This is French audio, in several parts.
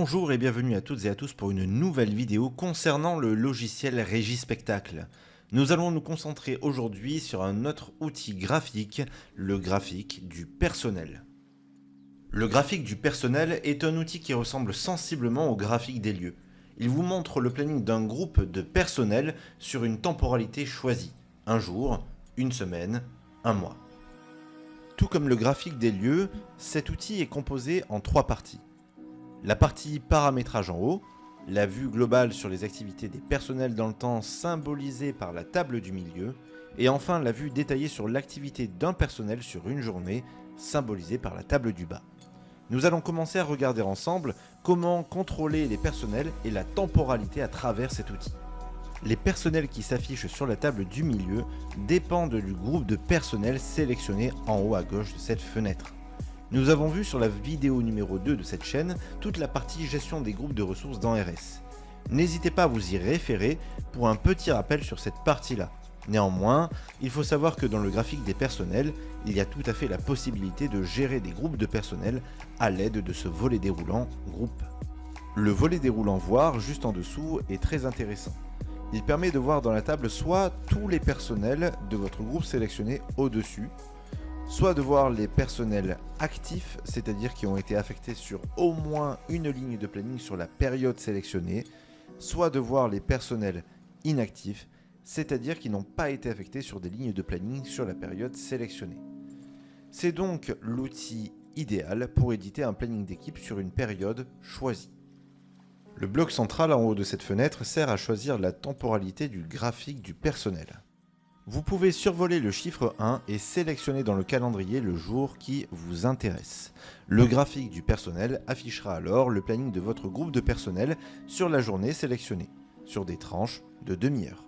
Bonjour et bienvenue à toutes et à tous pour une nouvelle vidéo concernant le logiciel Régispectacle. Nous allons nous concentrer aujourd'hui sur un autre outil graphique, le graphique du personnel. Le graphique du personnel est un outil qui ressemble sensiblement au graphique des lieux. Il vous montre le planning d'un groupe de personnel sur une temporalité choisie, un jour, une semaine, un mois. Tout comme le graphique des lieux, cet outil est composé en trois parties. La partie paramétrage en haut, la vue globale sur les activités des personnels dans le temps symbolisée par la table du milieu, et enfin la vue détaillée sur l'activité d'un personnel sur une journée, symbolisée par la table du bas. Nous allons commencer à regarder ensemble comment contrôler les personnels et la temporalité à travers cet outil. Les personnels qui s'affichent sur la table du milieu dépendent du groupe de personnel sélectionné en haut à gauche de cette fenêtre. Nous avons vu sur la vidéo numéro 2 de cette chaîne toute la partie gestion des groupes de ressources dans RS. N'hésitez pas à vous y référer pour un petit rappel sur cette partie-là. Néanmoins, il faut savoir que dans le graphique des personnels, il y a tout à fait la possibilité de gérer des groupes de personnel à l'aide de ce volet déroulant groupe. Le volet déroulant voir juste en dessous est très intéressant. Il permet de voir dans la table soit tous les personnels de votre groupe sélectionnés au-dessus, soit de voir les personnels actifs, c'est-à-dire qui ont été affectés sur au moins une ligne de planning sur la période sélectionnée, soit de voir les personnels inactifs, c'est-à-dire qui n'ont pas été affectés sur des lignes de planning sur la période sélectionnée. C'est donc l'outil idéal pour éditer un planning d'équipe sur une période choisie. Le bloc central en haut de cette fenêtre sert à choisir la temporalité du graphique du personnel. Vous pouvez survoler le chiffre 1 et sélectionner dans le calendrier le jour qui vous intéresse. Le graphique du personnel affichera alors le planning de votre groupe de personnel sur la journée sélectionnée, sur des tranches de demi-heure.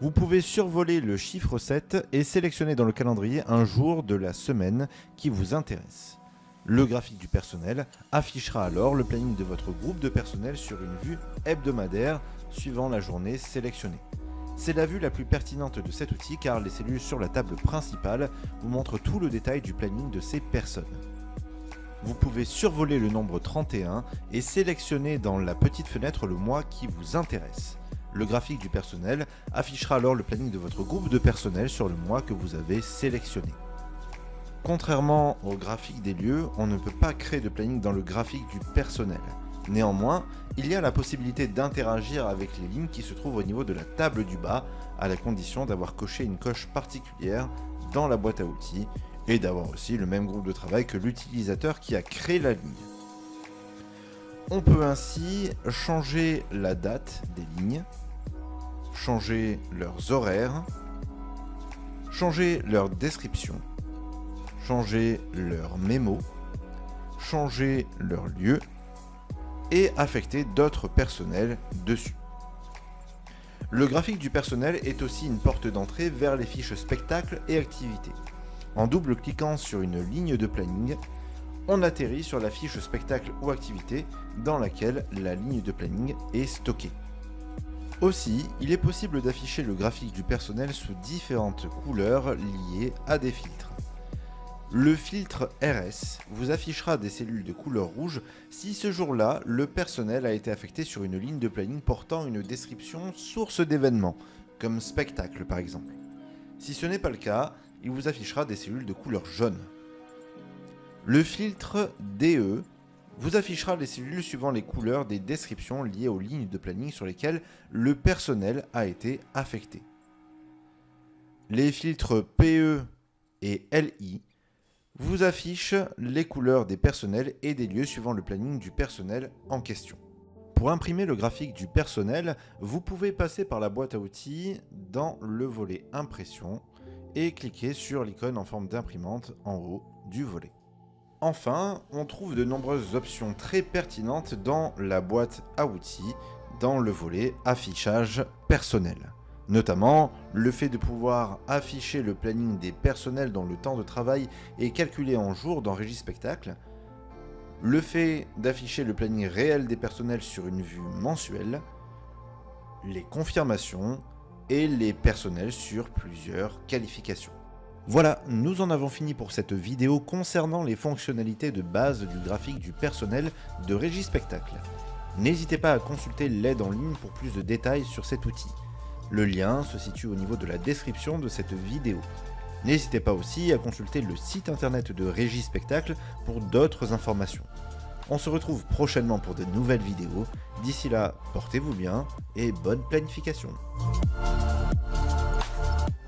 Vous pouvez survoler le chiffre 7 et sélectionner dans le calendrier un jour de la semaine qui vous intéresse. Le graphique du personnel affichera alors le planning de votre groupe de personnel sur une vue hebdomadaire suivant la journée sélectionnée. C'est la vue la plus pertinente de cet outil car les cellules sur la table principale vous montrent tout le détail du planning de ces personnes. Vous pouvez survoler le nombre 31 et sélectionner dans la petite fenêtre le mois qui vous intéresse. Le graphique du personnel affichera alors le planning de votre groupe de personnel sur le mois que vous avez sélectionné. Contrairement au graphique des lieux, on ne peut pas créer de planning dans le graphique du personnel. Néanmoins, il y a la possibilité d'interagir avec les lignes qui se trouvent au niveau de la table du bas, à la condition d'avoir coché une coche particulière dans la boîte à outils et d'avoir aussi le même groupe de travail que l'utilisateur qui a créé la ligne. On peut ainsi changer la date des lignes, changer leurs horaires, changer leur description, changer leur mémo, changer leur lieu, et affecter d'autres personnels dessus. Le graphique du personnel est aussi une porte d'entrée vers les fiches spectacles et activités. En double-cliquant sur une ligne de planning, on atterrit sur la fiche spectacle ou activité dans laquelle la ligne de planning est stockée. Aussi, il est possible d'afficher le graphique du personnel sous différentes couleurs liées à des filtres. Le filtre RS vous affichera des cellules de couleur rouge si ce jour-là, le personnel a été affecté sur une ligne de planning portant une description source d'événements, comme spectacle par exemple. Si ce n'est pas le cas, il vous affichera des cellules de couleur jaune. Le filtre DE vous affichera les cellules suivant les couleurs des descriptions liées aux lignes de planning sur lesquelles le personnel a été affecté. Les filtres PE et LI vous affiche les couleurs des personnels et des lieux suivant le planning du personnel en question. Pour imprimer le graphique du personnel, vous pouvez passer par la boîte à outils dans le volet impression et cliquer sur l'icône en forme d'imprimante en haut du volet. Enfin, on trouve de nombreuses options très pertinentes dans la boîte à outils dans le volet affichage personnel. Notamment, le fait de pouvoir afficher le planning des personnels dont le temps de travail est calculé en jours dans Régispectacle, le fait d'afficher le planning réel des personnels sur une vue mensuelle, les confirmations et les personnels sur plusieurs qualifications. Voilà, nous en avons fini pour cette vidéo concernant les fonctionnalités de base du graphique du personnel de Régie Spectacle. N'hésitez pas à consulter l'aide en ligne pour plus de détails sur cet outil. Le lien se situe au niveau de la description de cette vidéo. N'hésitez pas aussi à consulter le site internet de Régie Spectacle pour d'autres informations. On se retrouve prochainement pour de nouvelles vidéos. D'ici là, portez-vous bien et bonne planification.